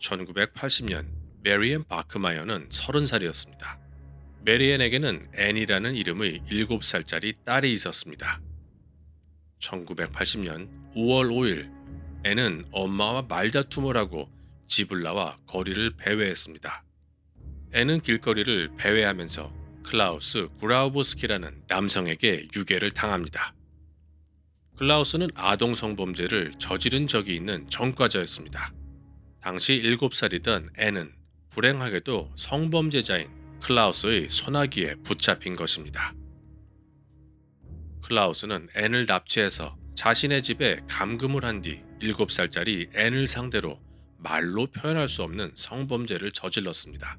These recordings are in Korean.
1980년 메리앤 바크마이어는 30살이었습니다. 메리앤에게는 앤이라는 이름의 7살짜리 딸이 있었습니다. 1980년 5월 5일 앤은 엄마와 말다툼을 하고 집을 나와 거리를 배회했습니다. 앤은 길거리를 배회하면서 클라우스 구라우보스키라는 남성에게 유괴를 당합니다. 클라우스는 아동 성범죄를 저지른 적이 있는 전과자였습니다. 당시 7살이던 앤은 불행하게도 성범죄자인 클라우스의 소나기에 붙잡힌 것입니다. 클라우스는 앤을 납치해서 자신의 집에 감금을 한 뒤 7살짜리 앤을 상대로 말로 표현할 수 없는 성범죄를 저질렀습니다.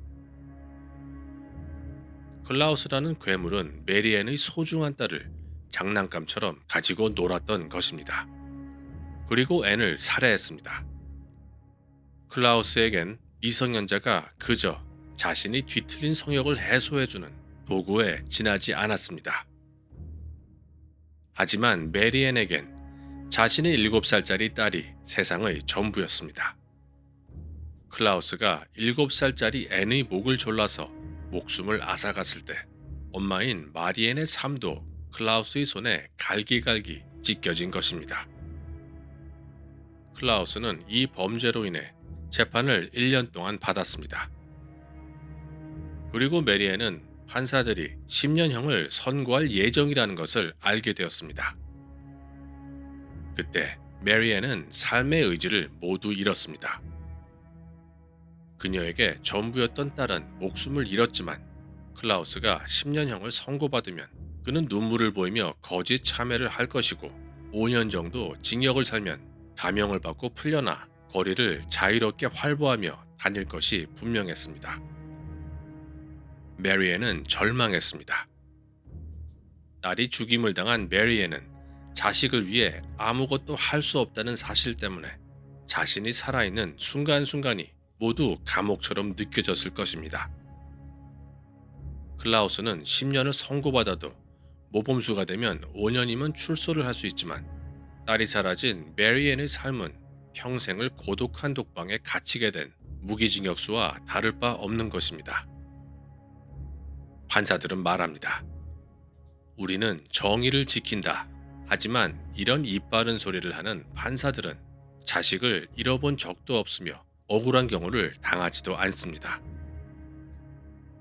클라우스라는 괴물은 메리앤의 소중한 딸을 장난감처럼 가지고 놀았던 것입니다. 그리고 앤을 살해했습니다. 클라우스에겐 미성년자가 그저 자신이 뒤틀린 성역을 해소해주는 도구에 지나지 않았습니다. 하지만 메리앤에겐 자신의 7살짜리 딸이 세상의 전부였습니다. 클라우스가 7살짜리 앤의 목을 졸라서 목숨을 앗아갔을 때 엄마인 마리앤의 삶도 클라우스의 손에 갈기갈기 찢겨진 것입니다. 클라우스는 이 범죄로 인해 재판을 1년 동안 받았습니다. 그리고 메리앤은 판사들이 10년형을 선고할 예정이라는 것을 알게 되었습니다. 그때 메리앤은 삶의 의지를 모두 잃었습니다. 그녀에게 전부였던 딸은 목숨을 잃었지만 클라우스가 10년형을 선고받으면 그는 눈물을 보이며 거짓 참회를 할 것이고 5년 정도 징역을 살면 감형을 받고 풀려나 거리를 자유롭게 활보하며 다닐 것이 분명했습니다. 메리앤은 절망했습니다. 딸이 죽임을 당한 메리앤은 자식을 위해 아무것도 할 수 없다는 사실 때문에 자신이 살아있는 순간순간이 모두 감옥처럼 느껴졌을 것입니다. 클라우스는 10년을 선고받아도 모범수가 되면 5년이면 출소를 할 수 있지만 딸이 사라진 메리앤의 삶은 평생을 고독한 독방에 갇히게 된 무기징역수와 다를 바 없는 것입니다. 판사들은 말합니다. 우리는 정의를 지킨다. 하지만 이런 이빠른 소리를 하는 판사들은 자식을 잃어본 적도 없으며 억울한 경우를 당하지도 않습니다.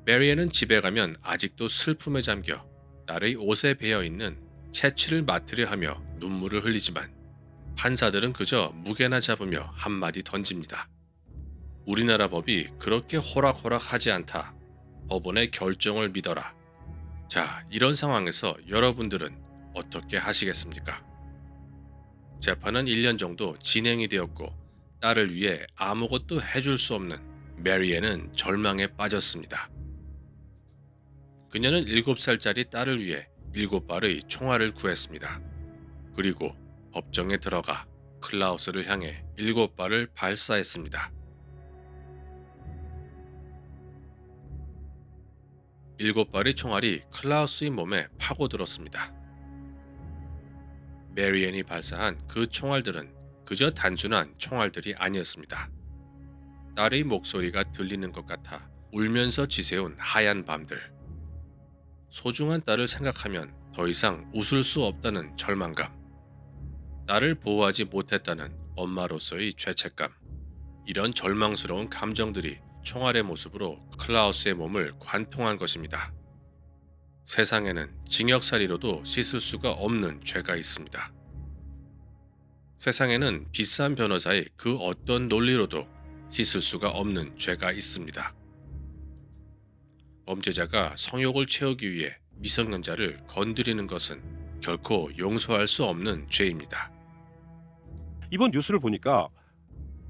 메리앤은 집에 가면 아직도 슬픔에 잠겨 딸의 옷에 배어있는 채취를 맡으려 하며 눈물을 흘리지만 판사들은 그저 무게나 잡으며 한마디 던집니다. 우리나라 법이 그렇게 호락호락하지 않다. 법원의 결정을 믿어라. 자, 이런 상황에서 여러분들은 어떻게 하시겠습니까? 재판은 1년 정도 진행이 되었고 딸을 위해 아무것도 해줄 수 없는 메리앤은 절망에 빠졌습니다. 그녀는 7살짜리 딸을 위해 7발의 총알을 구했습니다. 그리고 법정에 들어가 클라우스를 향해 7발을 발사했습니다. 7발의 총알이 클라우스의 몸에 파고들었습니다. 메리앤이 발사한 그 총알들은 그저 단순한 총알들이 아니었습니다. 딸의 목소리가 들리는 것 같아 울면서 지새운 하얀 밤들. 소중한 딸을 생각하면 더 이상 웃을 수 없다는 절망감. 딸을 보호하지 못했다는 엄마로서의 죄책감. 이런 절망스러운 감정들이 총알의 모습으로 클라우스의 몸을 관통한 것입니다. 세상에는 징역살이로도 씻을 수가 없는 죄가 있습니다. 세상에는 비싼 변호사의 그 어떤 논리로도 씻을 수가 없는 죄가 있습니다. 범죄자가 성욕을 채우기 위해 미성년자를 건드리는 것은 결코 용서할 수 없는 죄입니다. 이번 뉴스를 보니까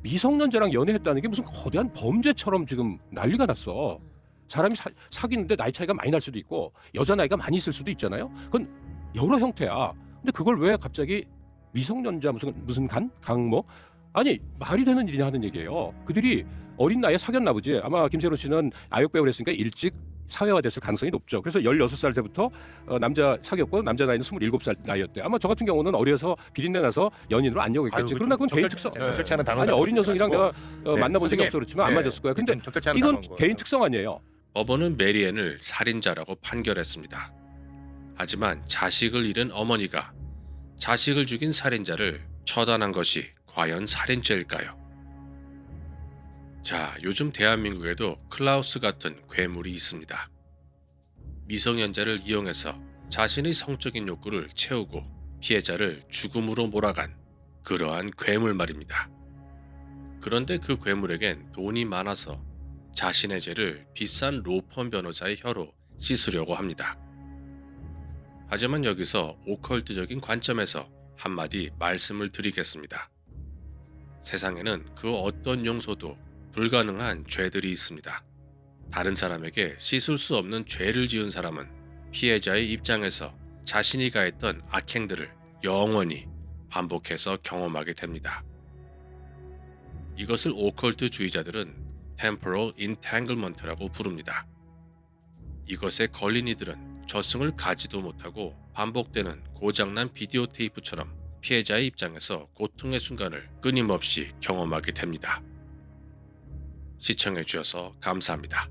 미성년자랑 연애했다는 게 무슨 거대한 범죄처럼 지금 난리가 났어. 사람이 사귀는데 나이 차이가 많이 날 수도 있고 여자 나이가 많이 있을 수도 있잖아요. 그건 여러 형태야. 근데 그걸 왜 갑자기 미성년자 무슨 강모? 아니 말이 되는 일이냐 하는 얘기예요. 그들이 어린 나이에 사귀었나 보지. 아마 김세론 씨는 아역 배우를 했으니까 일찍 사회화됐을 가능성이 높죠. 그래서 16살 때부터 남자 사귀었고 남자 나이는 27살 나이였대. 아마 저 같은 경우는 어려서 비린내 나서 연인으로 안 여겼겠지. 그러나 그건 개인 특성. 적절치 않은 단어. 아니 어린 여성이랑 내가 만나본 적이 선생님. 없어 그렇지만 안 네. 맞았을 거야. 근데 적절치 않은 이건 단어인 개인 거예요. 특성 아니에요. 법원은 메리앤을 살인자라고 판결했습니다. 하지만 자식을 잃은 어머니가 자식을 죽인 살인자를 처단한 것이 과연 살인죄일까요? 자, 요즘 대한민국에도 클라우스 같은 괴물이 있습니다. 미성년자를 이용해서 자신의 성적인 욕구를 채우고 피해자를 죽음으로 몰아간 그러한 괴물 말입니다. 그런데 그 괴물에겐 돈이 많아서 자신의 죄를 비싼 로펌 변호사의 혀로 씻으려고 합니다. 하지만 여기서 오컬트적인 관점에서 한마디 말씀을 드리겠습니다. 세상에는 그 어떤 용서도 불가능한 죄들이 있습니다. 다른 사람에게 씻을 수 없는 죄를 지은 사람은 피해자의 입장에서 자신이 가했던 악행들을 영원히 반복해서 경험하게 됩니다. 이것을 오컬트주의자들은 temporal entanglement라고 부릅니다. 이것에 걸린 이들은 저승을 가지도 못하고 반복되는 고장난 비디오 테이프처럼 피해자의 입장에서 고통의 순간을 끊임없이 경험하게 됩니다. 시청해 주셔서 감사합니다.